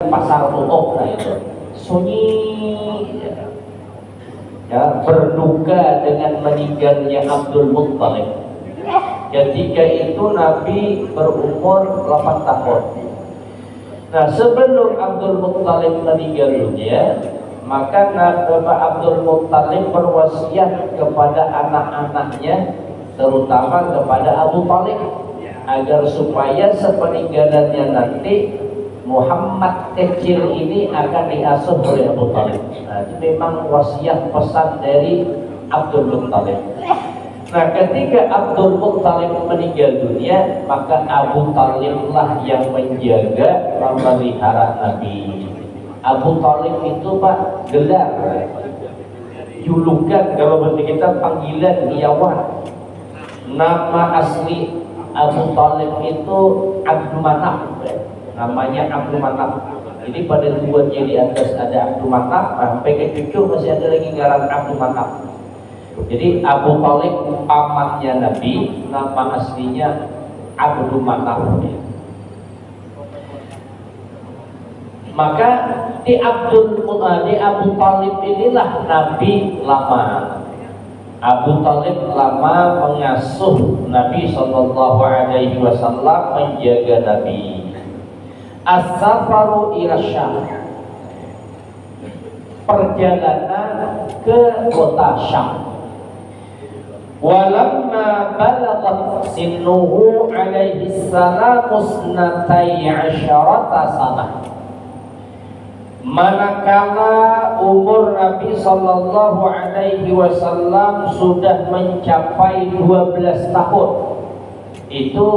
pasar umum lah itu sunyi ya, berduka dengan meninggalnya Abdul Muttalib. Ketika itu Nabi berumur 8 tahun. Nah, sebelum Abdul Muttalib meninggal dunia, maka Nabi Abdul Muttalib berwasiat kepada anak-anaknya, terutama kepada Abu Talib, agar supaya sepeninggalannya nanti Muhammad kecil ini akan diasuh oleh Abu Talib. Nah, itu memang wasiat pesan dari Abdul Muttalib. Nah, ketika Abdul Muttalib meninggal dunia, maka Abu Talib lah yang menjaga, memelihara Nabi. Abu Talib itu Pak gelar, julukan kalau bahasa kita panggilan Iyawan. Nama asli Abu Talib itu Abdul Manaf, namanya Abdul Manaf. Jadi pada tuannya di atas ada Abdul Manaf, sampai ke cucu masih ada lagi ngaran Abdul Manaf. Jadi Abu Talib pamannya Nabi, nama aslinya Abdul Manaf. Maka di Abu Talib inilah Nabi lama. Abu Talib lama mengasuh Nabi Sallallahu Alaihi Wasallam, menjaga Nabi. As-safaru ila Syam, perjalanan ke kota Syam. Walamma balagat sinnuhu alaihi salam musnatai asyarata sanah, manakala umur Nabi Sallallahu Alaihi Wasallam sudah mencapai 12 tahun, itu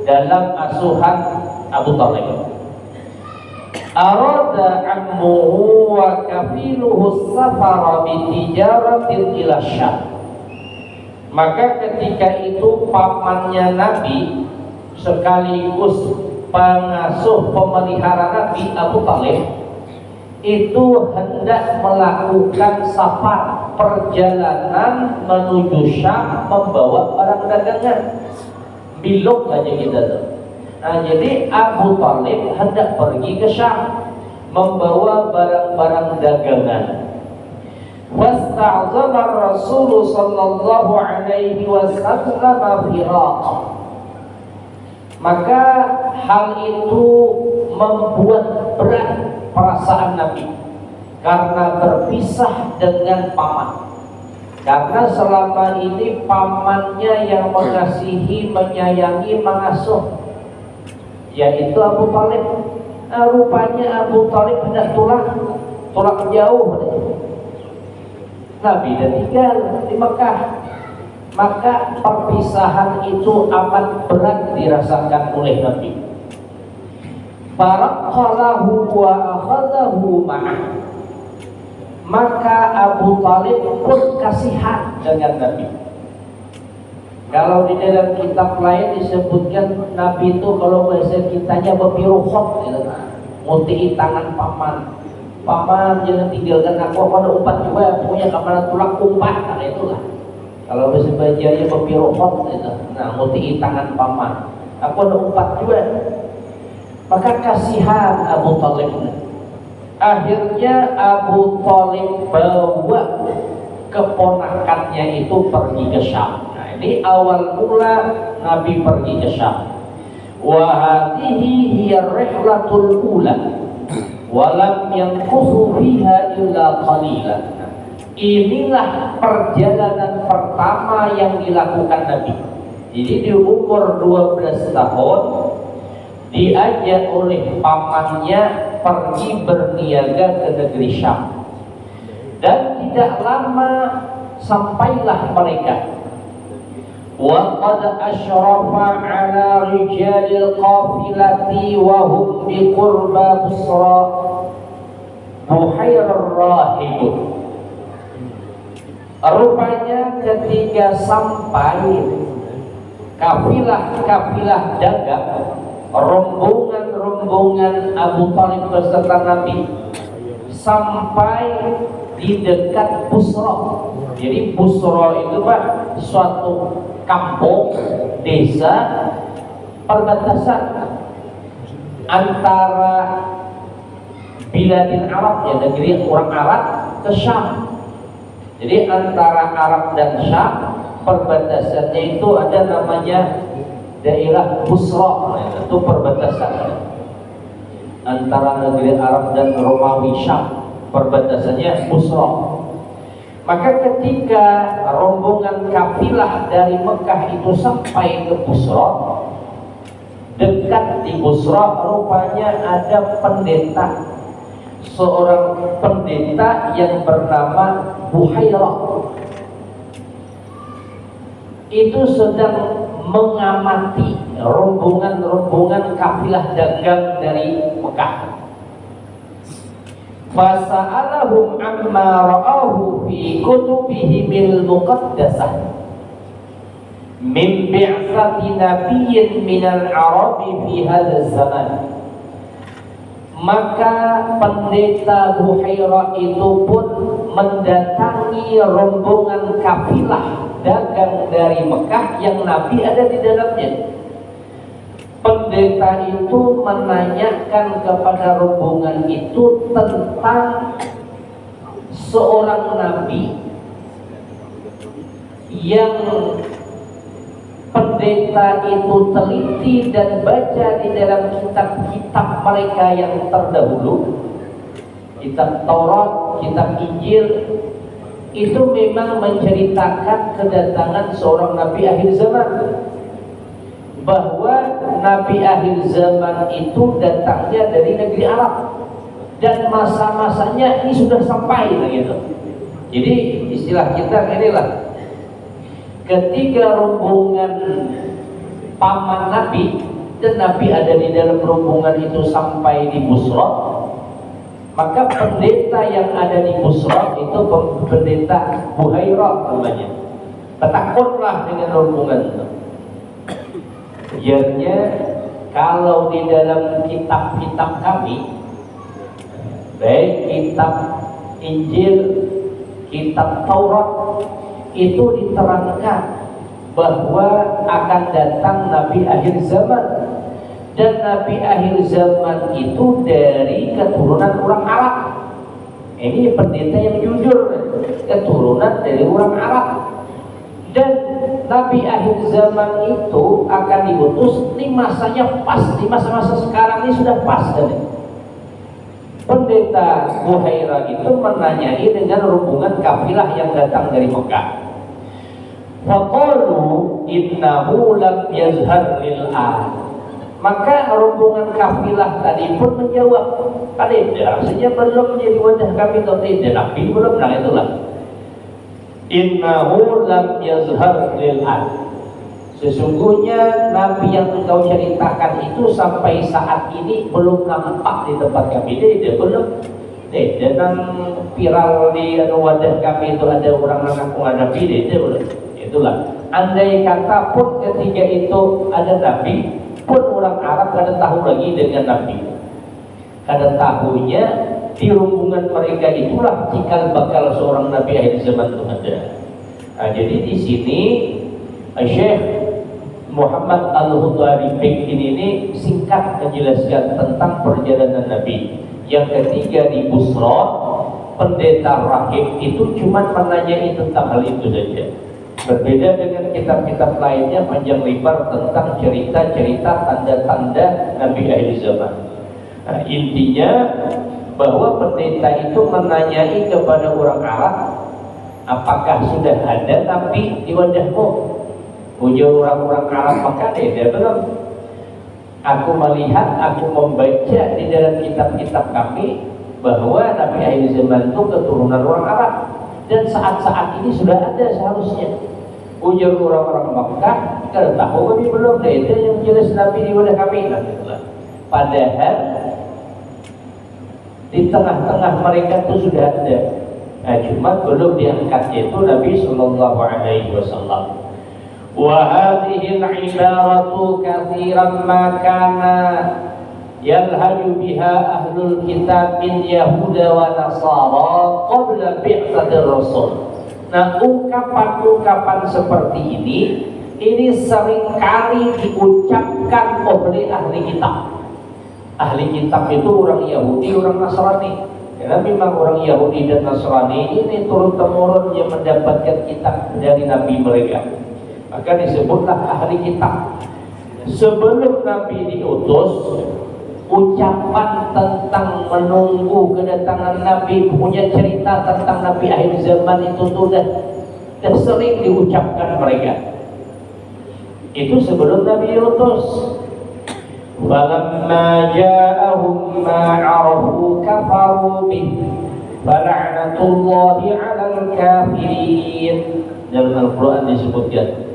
dalam asuhan Abu Talib. Arada ammuhu wa kafiluhu safara bitijaratin ila Syam. Maka ketika itu pamannya Nabi sekaligus pengasuh pemelihara Nabi, Abu Talib, itu hendak melakukan safar, perjalanan menuju Syam membawa barang dagangan. Bilok aja kita tuh. Nah, jadi Abu Talib hendak pergi ke Syam membawa barang-barang dagangan. Wasta'zama Rasul sallallahu alaihi wasallam firaqah. Maka hal itu membuat berat perasaan Nabi karena berpisah dengan paman. Karena selama ini pamannya yang mengasihi, menyayangi, mengasuh, yaitu Abu Talib. Nah, rupanya Abu Talib hendak tulak jauh. Nabi dan tinggal di Mekah. Maka perpisahan itu amat berat dirasakan oleh Nabi. Faraqalahu wa akhadahu ma'ah. Maka Abu Talib pun kasihan dengan Nabi. Kalau di dalam kitab lain disebutkan Nabi itu kalau bahasa kitanya berpiruhot, gitu. Muti tangan paman. Paman jangan tinggalkan aku pada umpat juga, punya kamar tulak umpat, nah itulah. Kalau bahasa bajanya berpiruhot, gitu. Nah, muti tangan paman. Aku ada umpat juga. Maka kasihan Abu Talib. Akhirnya Abu Talib bawa keponakannya itu pergi ke Syam. Nah, ini awal mula Nabi pergi ke Syam. Wa hadhihi hiya rihlatul ula wa lam yanqusu fiha illa qalilan. Inilah perjalanan pertama yang dilakukan Nabi. Jadi di umur 12 tahun diajak oleh pamannya pergi berniaga ke negeri Syam. Dan tidak lama sampailah mereka. Wa qad asyrafa ala rijalil qafilati wa hum bi qurba Busra Buhairar Rahib. Rupanya ketika sampai kafilah-kafilah dagang, rombongan Abu Talib beserta Nabi sampai di dekat Busra. Jadi Busra itu Pak suatu kampung, desa perbatasan antara biladil Arab, ya negeri orang Arab, ke Syam. Jadi antara Arab dan Syam perbatasannya itu ada namanya daerah Busra, itu perbatasan antara negeri Arab dan Romawi Syam, perbatasannya Busra. Maka ketika rombongan kafilah dari Mekah itu sampai ke Busra, dekat di Busra rupanya ada pendeta, seorang pendeta yang bernama Buhairah. Itu sedang mengamati rombongan kafilah dagang dari Mekah. Fasa'alahum amma ra'ahu fi kutubihimil muqaddasah min bi'tsati nabiyyin minal arabi fi hadzal zaman. Maka pendeta Buhairah itu pun mendatangi rombongan kafilah dagang dari Mekah yang Nabi ada di dalamnya. Pendeta itu menanyakan kepada rombongan itu tentang seorang Nabi yang pendeta itu teliti dan baca di dalam kitab-kitab mereka yang terdahulu, kitab Taurat, kitab Injil, itu memang menceritakan kedatangan seorang Nabi akhir zaman, bahwa Nabi akhir zaman itu datangnya dari negeri Arab dan masa-masanya ini sudah sampai begitu. Jadi istilah kita inilah, ketika rombongan paman Nabi dan Nabi ada di dalam rombongan itu sampai di Busra, maka pendeta yang ada di Busra itu pendeta Buhairah namanya. Takutlah dengan rombongan itu. Biarnya kalau di dalam kitab-kitab kami, baik kitab Injil, kitab Taurat, itu diterangkan bahwa akan datang Nabi akhir zaman, dan Nabi akhir zaman itu dari keturunan orang Arab. Ini pendeta yang jujur, keturunan dari orang Arab, dan Nabi akhir zaman itu akan diutus. Ini masanya pas, di masa-masa sekarang ini sudah pas. Pendeta Buhairah itu menanyai dengan rombongan kafilah yang datang dari Mekah. Faqalu innahu lam yazhar lil an. Maka rombongan kafilah tadi pun menjawab, tidak, saja belum menjadi wajah kami atau tidak, Nabi belum. Nah itulah, innahu lam yazhar lil an. Sesungguhnya Nabi yang engkau ceritakan itu sampai saat ini belum nampak di tempat kami. Dia belum. Dan viral di wadah kami itu ada orang mengaku Nabi, dia belum. Itulah, andai kata pun ketika itu ada Nabi, pun orang Arab kada tahu lagi dengan Nabi. Kada tahunya di rombongan mereka itulah cikal bakal seorang Nabi akhir zaman itu ada. Nah, jadi di sini Syekh Muhammad Al-Hudari bikin ini singkat menjelaskan tentang perjalanan Nabi. Yang ketiga di Busra, pendeta rahib itu cuma menanyai tentang hal itu saja. Berbeda dengan kitab-kitab lainnya panjang lebar tentang cerita-cerita tanda-tanda Nabi akhir zaman. Nah, intinya bahwa pendeta itu menanyai kepada orang Arab, apakah sudah ada Nabi di wadahmu? Ujar orang-orang Arab, maka dia belum. Aku melihat, aku membaca di dalam kitab-kitab kami bahwa Nabi akhir zaman itu keturunan orang Arab, dan saat-saat ini sudah ada seharusnya. Ujar orang-orang Makkah, kalau tahu kami belum, itu yang jelas Nabi di wadah kami. Padahal di tengah-tengah mereka itu sudah ada. Nah, cuma belum diangkatnya itu Nabi Sallallahu Alaihi Wasallam. Wa hadhihi al-ibaratu katsiran ma kana yalhaju biha ahlul kitab min Yahuda wa Nasara qabla bi'tsatir Rasul. Nah, ungkapan-ungkapan seperti ini seringkali diucapkan oleh ahli kitab. ahli kitab itu orang Yahudi, orang Nasrani. Karena memang orang Yahudi dan Nasrani ini turun-temurun yang mendapatkan kitab dari Nabi mereka. Maka disebutlah ahli kitab. Sebelum Nabi diutus, ucapan tentang menunggu kedatangan Nabi, punya cerita tentang Nabi akhir zaman itu sudah sering diucapkan mereka. Itu sebelum Nabi diutus. Falamma ja'ahum ma 'arafu kafaru bih fala'natullahi 'alal kafirin. Dalam Al-Qur'an disebutkan,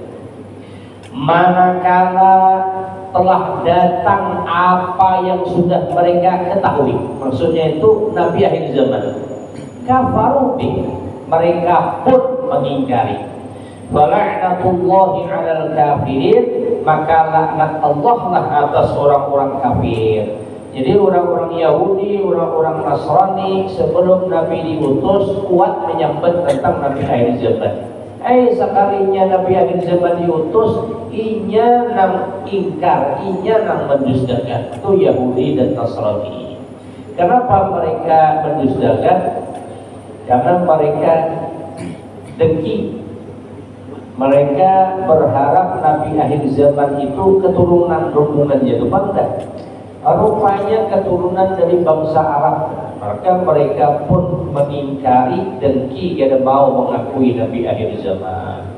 manakala telah datang apa yang sudah mereka ketahui, maksudnya itu Nabi akhir zaman, kafaru bih, mereka pun mengingkari. Fala'natullahi 'alal kafirin, maka laknat Allah lah atas orang-orang kafir. Jadi orang-orang Yahudi, orang-orang Nasrani sebelum Nabi diutus kuat menyambut tentang Nabi akhir zaman. Sekalinya Nabi akhir zaman diutus, inya nang ingkar, inya nang mendustakan. Itu Yahudi dan Nasrani. Kenapa mereka mendustakan? Karena mereka dengki. Mereka berharap Nabi akhir zaman itu keturunan rombongannya itu bangga. Rupanya keturunan dari bangsa Arab. Maka mereka pun mengingkari dengki, tidak mau mengakui Nabi akhir zaman.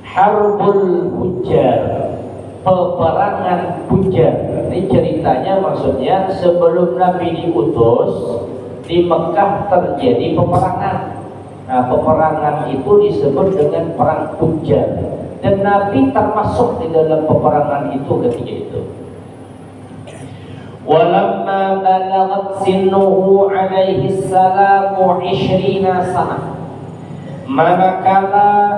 Harbul Hujjar, peperangan Hujjar. Ini ceritanya, maksudnya sebelum Nabi diutus di Mekah terjadi peperangan. Nah, peperangan itu disebut dengan perang Hujjar, dan Nabi termasuk di dalam peperangan itu ketika itu. Walamma balaghat sinnuhu alaihi salamu 20 sanah, manakala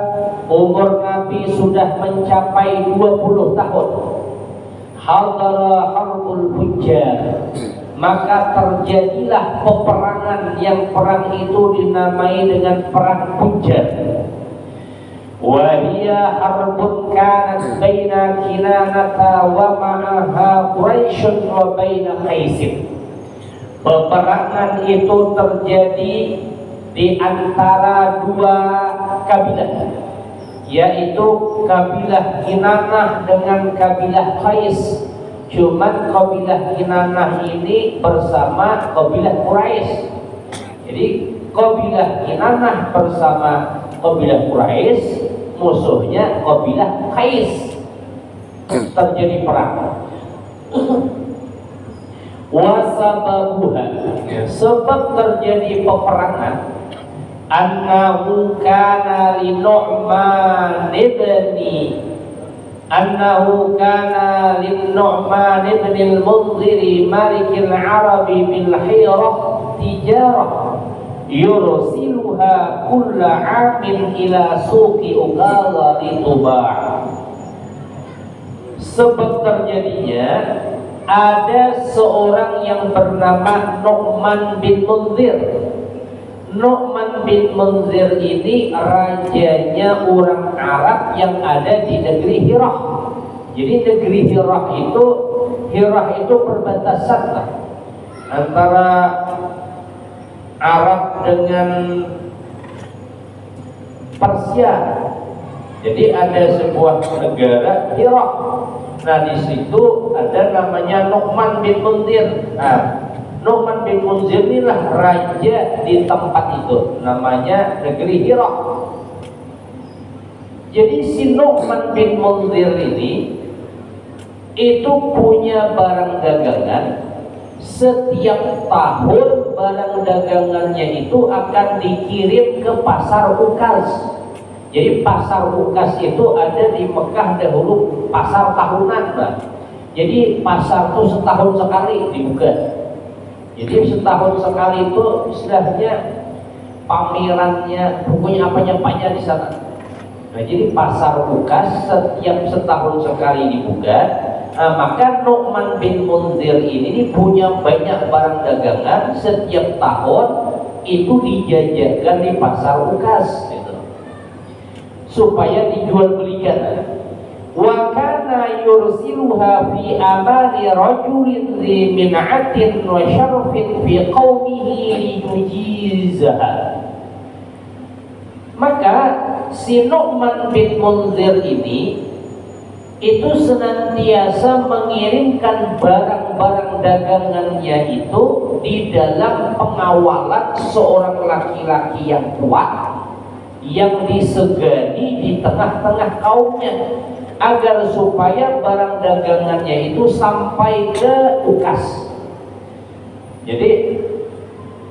umur Nabi sudah mencapai 20 tahun, hadara harbul Hujjar, maka terjadilah peperangan yang perang itu dinamai dengan perang Hujjar. Wa hiya harbun kanat baina Kinanata wa ma'aha Quraisy wa baina Qais. Peperangan itu terjadi di antara dua kabilah, yaitu kabilah Kinanah dengan kabilah Qais. Cuman kabilah Kinanah ini bersama kabilah Quraisy. Jadi kabilah Kinanah bersama kabilah Quraisy, musuhnya kabilah Qais. Terjadi perang. Wasababuha, sebab terjadi peperangan, annahu kana li Nu'man ibn al-Mundhir malik al-Arab bil Hirah tijarah yursiluha kulla 'amin ila suqi Uqala li Tuba'. Sebab terjadinya ada seorang yang bernama Nu'man bin Mundhir. Nu'man bin Mundhir ini rajanya orang Arab yang ada di negeri Hirah. Jadi negeri Hirah itu perbatasan lah antara Arab dengan Persia. Jadi ada sebuah negara Hirah. Nah, di situ ada namanya Nu'man bin Mundhir. Nah, Nu'man bin Mundhir inilah raja di tempat itu, namanya negeri Hirah. Jadi si Nu'man bin Mundhir ini itu punya barang dagangan. Setiap tahun barang dagangannya itu akan dikirim ke pasar Ukaz. Jadi pasar Ukaz itu ada di Mekah dahulu, pasar tahunan, Mbak. Jadi pasar itu setahun sekali dibuka. Jadi setahun sekali itu istilahnya pamerannya, pokoknya apa-apanya di sana. Nah, jadi pasar Ukaz setiap setahun sekali dibuka. Nah, maka Nu'man bin Mundhir ini punya banyak barang dagangan, setiap tahun itu dijajakan di pasar Ukaz gitu, supaya dijual belikan. wa kana yursiluha fi amali rajulin dhi min'atin wa syarfin fi qaumihi liyujizaha. Maka si Nu'man bin Munzir ini itu senantiasa mengirimkan barang-barang dagangannya itu di dalam pengawalan seorang laki-laki yang kuat yang disegani di tengah-tengah kaumnya, agar supaya barang dagangannya itu sampai ke ukas. Jadi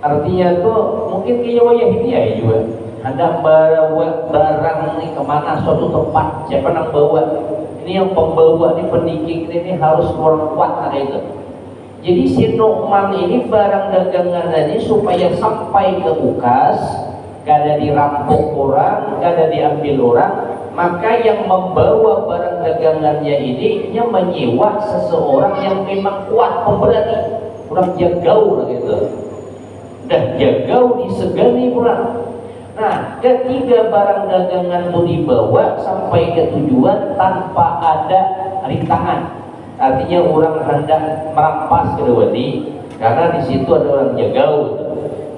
artinya tuh mungkin kayaknya Yahidiyah ya juga, Anda bawa barang ini kemana suatu tempat, siapa yang bawa? Ini yang pembawa, ini pendidik ini harus orang kuat, ada itu. Jadi si Nu'man ini barang dagangannya ini supaya sampai ke ukas, kada dirampok orang, kada diambil orang, maka yang membawa barang dagangannya ini dia menyewa seseorang yang memang kuat, pemberani, orang jagau gitu. Dah jagau disegani orang. Nah, ketika barang dagangan itu dibawa sampai ke tujuan tanpa ada rintangan, artinya orang hendak merampas kedewani karena di situ ada orang jagau,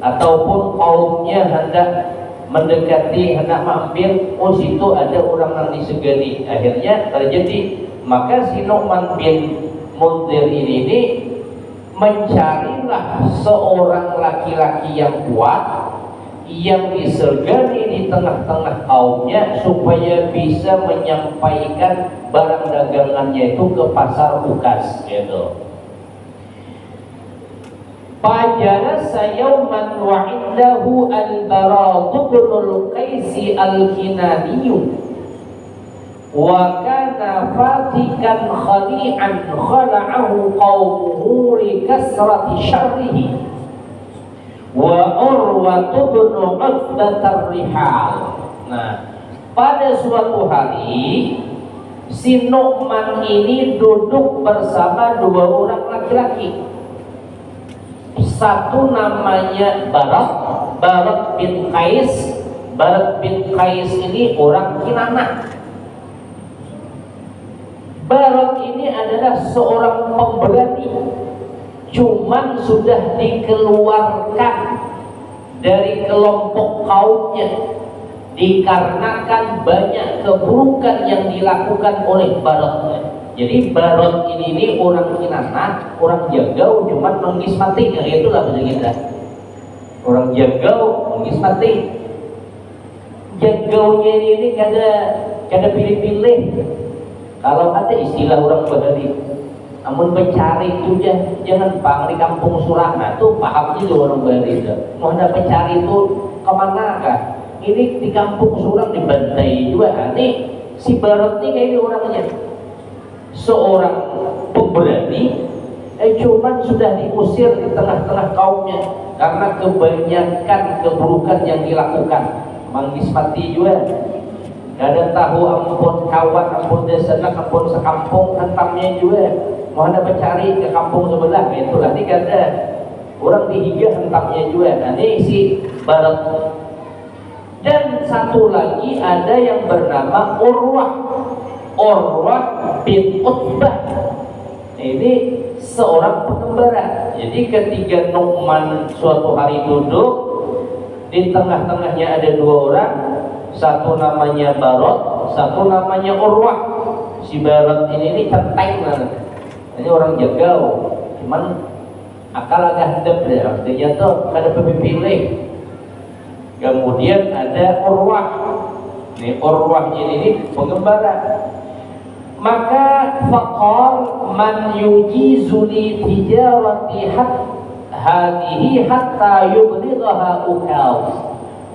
ataupun kaumnya hendak mendekati, hendak mampir, oh situ ada orang yang disegani, akhirnya terjadi. Maka si Nu'man bin Munzir ini mencarilah seorang laki-laki yang kuat yang disegani di tengah-tengah kaumnya supaya bisa menyampaikan barang dagangannya itu ke pasar ukas gitu. Fajalasa yawman wa indahu al-Bara bin al-Qais al-Kinani wa kana fatikan khali'an khala'ahu qaumuhu li kasrati syarrihi wa Urwa bin Uqbah ar-Rihal. Nah, pada suatu hari si Nu'man ini duduk bersama dua orang laki-laki. Satu namanya Barak bin Qais. Barak bin Qais ini orang Kinanah. Barak ini adalah seorang pemberani, cuman sudah dikeluarkan dari kelompok kaumnya dikarenakan banyak keburukan yang dilakukan oleh Barak. Jadi Barak ini orang Kinanah, orang jagau, cuman mengismati, ya itulah bahasa kita. Orang jagau mengismati. Jagaunya ini kada pilih-pilih. Kalau ada istilah orang Bahari, namun pencari itu jangan pang di kampung Surana tuh paham juga orang Bahari itu. Mau ada pencari itu kemana kah? Ini di kampung Surang dibantai juga. Ini si Barat ini kayak ini orangnya seorang pemberani, cuman sudah diusir di tengah-tengah kaumnya karena kebanyakan keburukan yang dilakukan. Mengismati juga. Kada tahu ampun kawan, ampun desa, ampun sekampung, hentamnya juga. Mau ada pencari ke kampung sebelah, itulah ini kada orang dihiga hentamnya juga. Nah, ini si Barat. Dan satu lagi ada yang bernama Urwah bin Uqbah. Ini seorang pengembara. Jadi ketika Nu'man suatu hari duduk, di tengah-tengahnya ada dua orang. Satu namanya Barat, satu namanya Urwah. Si Barat ini centeng banget. Ini orang jagau, cuman akal agak hadap deh. Artinya tuh kada pilih. Kemudian ada Urwah. Ini Urwah ini pengembara. Maka faqal man yujizuni tijarati hadhihi hatta yublighaha ukaw.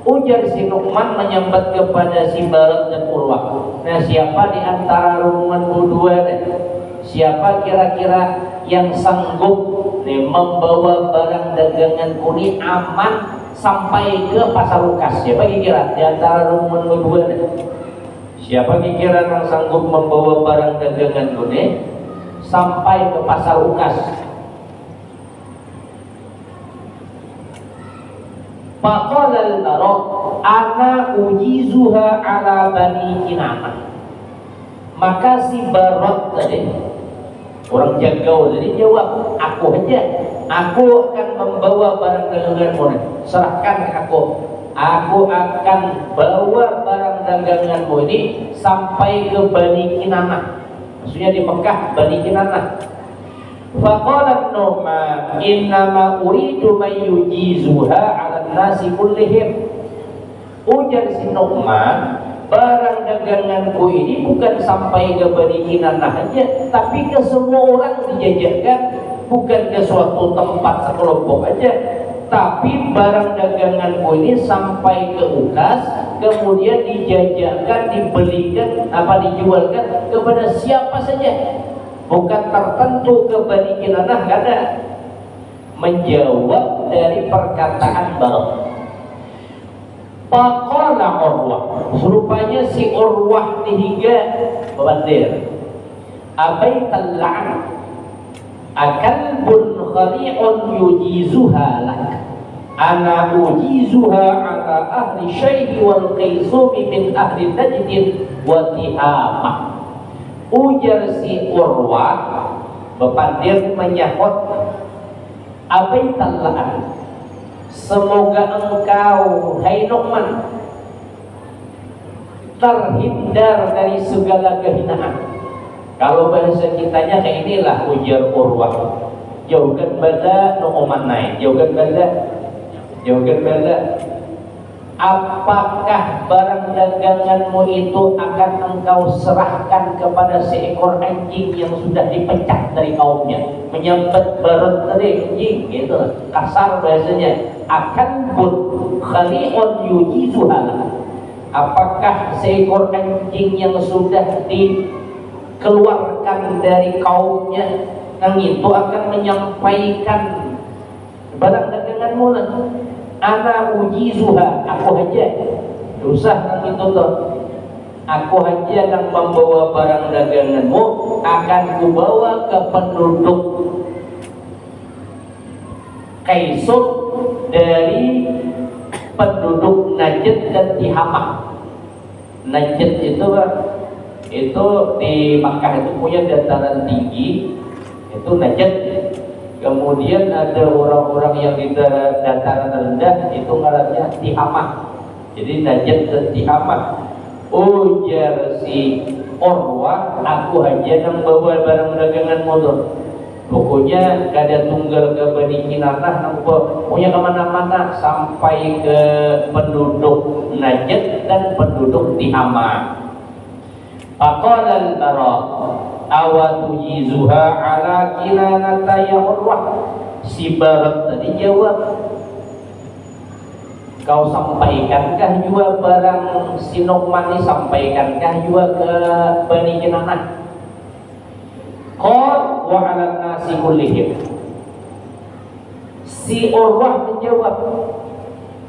Ujar si Nu'man menyambat kepada si Barat dan Urwah. Nah, siapa di antara rombongan berdua siapa kira-kira yang sanggup membawa barang dagangan kuni aman sampai ke pasar ukas? Siapa kira di antara rombongan berdua siapa kira yang sanggup membawa barang dagangan kuni sampai ke pasar ukas? Faqala al-Barak ana ujizuha ala bani Kinanah. Maka si Barat tadi, orang Jagau tadi jawab, aku aja, aku akan membawa barang daganganmu, serahkan ke aku akan bawa barang daganganmu ini sampai ke Bani Kinanah, maksudnya di Mekah, Bani Kinanah. Faqalat Nu'man innama uridu man yujizuha 'ala nasi kullihim. Ujar si Nu'man, barang daganganku ini bukan sampai ke Bani Kinanah aja, tapi ke semua orang dijajakan, bukan ke suatu tempat sekelompok aja, tapi barang daganganku ini sampai ke Ukas, kemudian dijajakan, dibelikan, dijualkan kepada siapa saja, bukan tertentu ke Bani Kinanah, karena menjawab dari perkataan Barat. Faqala Urwah, serupanya si Urwah dihiga babandir, abaital la'n akalbun khali'un yujizuha lak, ana ujizuha ala ahli syaihi wal qaisumi min ahli najdin wa tihamah. Ujar si Urwah babandir menyahut, abaital la'n, semoga engkau hai Nu'man terhindar dari segala kehinaan. Kalau bahasa kitanya kayak inilah, ujar Urwah, jauhkan bala Nu'man naik, jauhkan bala. Apakah barang daganganmu itu akan engkau serahkan kepada seekor anjing yang sudah dipecat dari kaumnya, menyambet Barat tadi anjing, gitu kasar bahasanya. Akan bun khali'un yujizuha, apakah seekor anjing yang sudah dikeluarkan dari kaumnya yang itu akan menyampaikan barang daganganmu? Ana ujizuha, aku aja, usah nang itu tuh, aku aja yang membawa barang daganganmu, akan kubawa ke penduduk Kaisum dari penduduk Najd dan Tihamah. Najd itu di Makkah itu punya dataran tinggi, itu Najd. Kemudian ada orang-orang yang di dataran rendah, itu ngarannya Tihamah. Jadi Najd dan Tihamah. Ujar si Urwah, aku aja yang bawa barang dagangan motor. Pokoknya kada tunggal ke Bani Kinanah, punya kemana-mana sampai ke penduduk Najd dan penduduk Tihamah. Faqala al-Bara' awatujizuha ala Kinanata ya Urwah. Si Barat tadi jawab, kau sampaikankah juga barang si Nu'man ini, sampaikankah juga ke Bani Kinanah? Qal wa 'ala nasi kullihim. Si Urwah menjawab,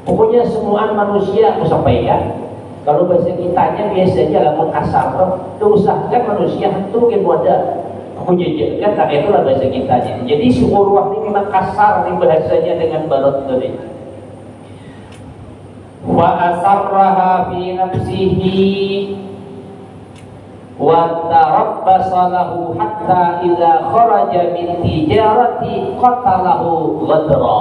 pokoknya semua manusia aku sampaikan. Kalau bahasa kitanya biasanya lah kasar, usahakan manusia itu kan ada aku jajakan, nah itulah bahasa kitanya. Jadi si Urwah ini memang kasar nih bahasanya dengan Barat tadi. Wa asarraha fi nafsihi wa tarabbasa lahu hatta idza kharaja min tijarati qatalahu ghadra.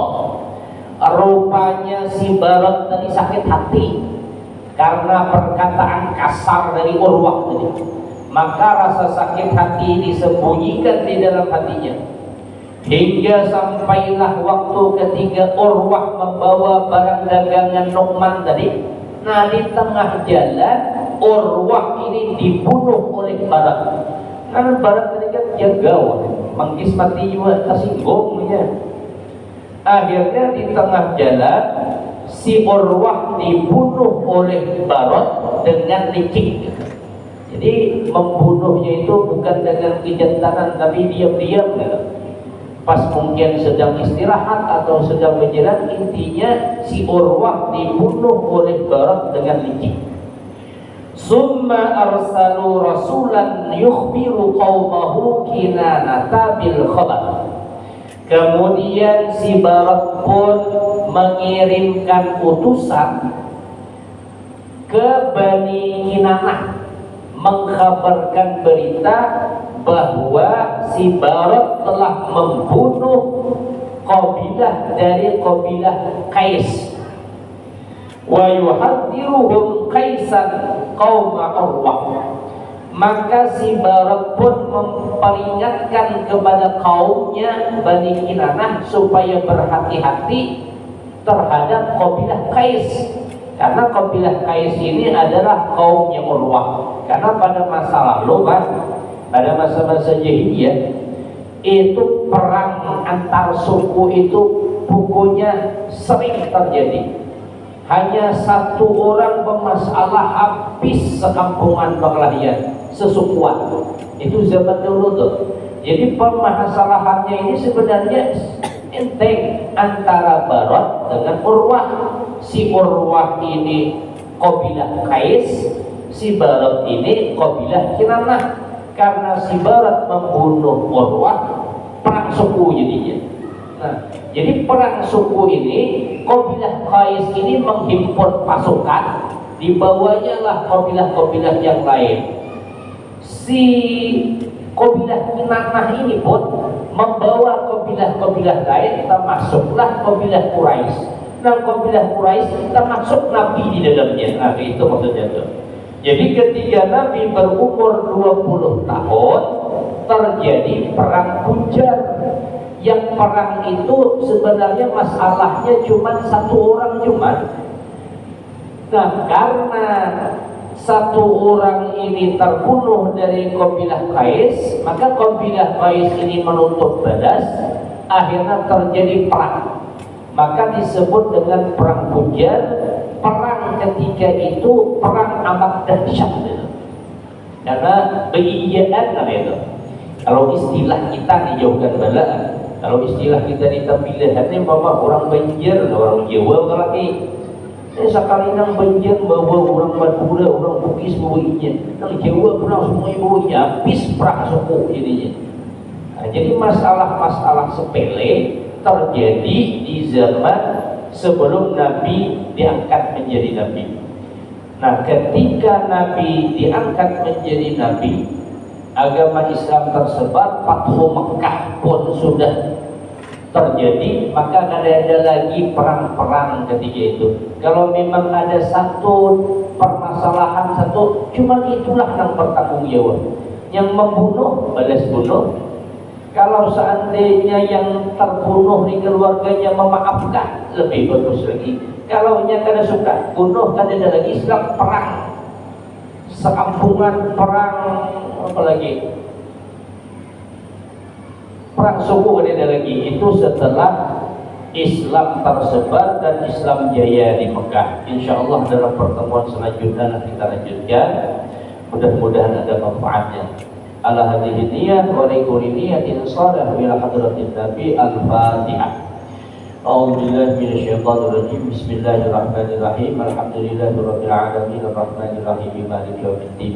Rupanya si Barat tadi sakit hati karena perkataan kasar dari Urwah tadi. Maka rasa sakit hati disembunyikan di dalam hatinya, hingga sampailah waktu ketika Urwah membawa barang dagangan Nu'man tadi. Nah, di tengah jalan Urwah ini dibunuh oleh Barat. Karena Barat tadi kan jagau, manggis mati juga tersinggungnya. Akhirnya di tengah jalan si Urwah dibunuh oleh Barat dengan licik. Jadi membunuhnya itu bukan dengan kejantanan, tapi diam-diam gitu. Pas mungkin sedang istirahat atau sedang berjalan, intinya si Urwah dibunuh oleh Barat dengan licik. Summa arsalu rasulan yukhbiru qaumahu Kinanata bil khabar. Kemudian si Barat pun mengirimkan utusan ke Bani Kinanah, mengkhabarkan berita bahwa si Barat telah membunuh kabilah dari kabilah Qais. Wa yuhadiruhum Qaisan qauma Urwah. Maka si Barat pun memperingatkan kepada kaumnya Bani Kinanah supaya berhati-hati terhadap kabilah Qais. Karena kabilah Qais ini adalah kaumnya Urwah. Karena pada masa lalu kan, pada masa-masa jahiliyah itu perang antar suku itu bukunya sering terjadi. Hanya satu orang bermasalah habis sekampungan perkelahian, sesukuan. Itu zaman dulu tuh. Jadi permasalahannya ini sebenarnya enteng antara Barat dengan Urwah. Si Urwah ini kabilah Qais, si Barat ini kabilah Kinanah. Karena si Barat membunuh Urwah, perang suku jadinya. Nah, jadi perang suku ini, kabilah Qais ini menghimpun pasukan, dibawanya lah kabilah-kabilah yang lain. Si kabilah Kinanah ini pun membawa kabilah-kabilah lain, termasuklah kabilah Quraisy. Nah, kabilah Quraisy termasuk Nabi di dalamnya. Nah, itu maksudnya tuh. Jadi ketika Nabi berumur 20 tahun terjadi perang Bujar. Yang perang itu sebenarnya masalahnya cuma satu orang cuma. Nah, karena satu orang ini terbunuh dari kabilah Qais, maka kabilah Qais ini menuntut balas, akhirnya terjadi perang. Maka disebut dengan perang Bujar. Perang ketika itu perang amat dahsyat, karena beiyaan itu. Kalau istilah kita dijauhkan balaan, kalau istilah kita di pilihannya bapak orang Banjar, orang Jawa lagi. Sekali nang Banjar bawa orang Madura, orang Bugis bawa ijen, nang Jawa pernah semuanya bawa habis perang suku jadinya. Nah, jadi masalah-masalah sepele terjadi di zaman sebelum Nabi diangkat menjadi Nabi. Nah, ketika Nabi diangkat menjadi Nabi, agama Islam tersebar, Fathu Mekah pun sudah terjadi, maka ada lagi perang-perang ketika itu. Kalau memang ada satu permasalahan satu, cuma itulah yang bertanggung jawab. Yang membunuh balas bunuh. Kalau seandainya yang terbunuh di keluarganya memaafkan, lebih bagus lagi. Kalau nya kada suka bunuh, kada ada lagi Islam perang sekampungan, perang apalagi perang suku kada ada lagi. Itu setelah Islam tersebar dan Islam jaya di Mekah. Insya Allah dalam pertemuan selanjutnya kita lanjutkan. Mudah-mudahan ada manfaatnya. Ala hadhihi niyyah wa likulli niyyatin shalihah ila hadratin Nabi. Al-Fatihah. A'udzu billahi minasyaitonir rajim. Bismillahirrahmanirrahim. Alhamdulillahirabbil alamin arrahmanir rahim maliki yaumiddin.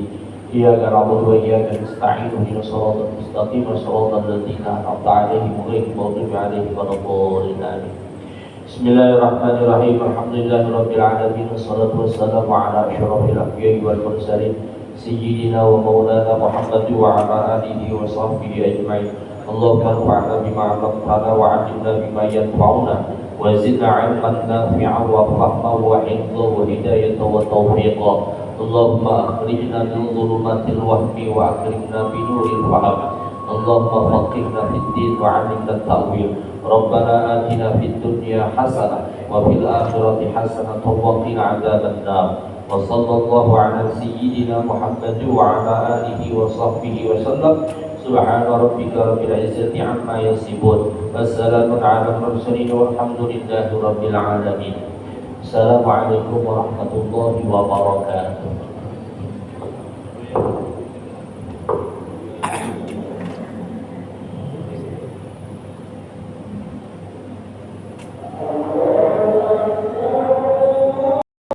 Iyyaka na'budu wa iyyaka nasta'in ihdinas siratal mustaqim siratal ladzina an'amta 'alaihim ghairil maghdubi 'alaihim waladdallin. Bismillahirrahmanirrahim. Alhamdulillahirabbil alamin wassalatu wassalamu ala asyrafil anbiya'i wal mursalin Sayyidina wa maulana Muhammad wa ala alihi wa sahbihi ajma'in. Allahumma anfa'na bima 'allamtana wa 'allimna bima yanfa'una wa zidna 'ilman nafi'an wa fahman wa hifdhan wa hidayatan wa tawfiqan. Allahumma akhrijna min dhulumatil wahmi wa akrimna bi nuril fahm. Allahumma faqihna fid din wa 'allimna at-ta'wil. Rabbana atina fid dunya hasanah wa fil akhirati hasanah wa qina 'adzabannar. Wa sallallahu ala sayyidina Muhammad wa ala alihi wa sahbihi wa sallam. Subhana rabbika rabbil izzati amma yasifun. Wassalamun ala mursalin walhamdulillahi rabbil alamin. Assalamualaikum warahmatullahi wabarakatuh.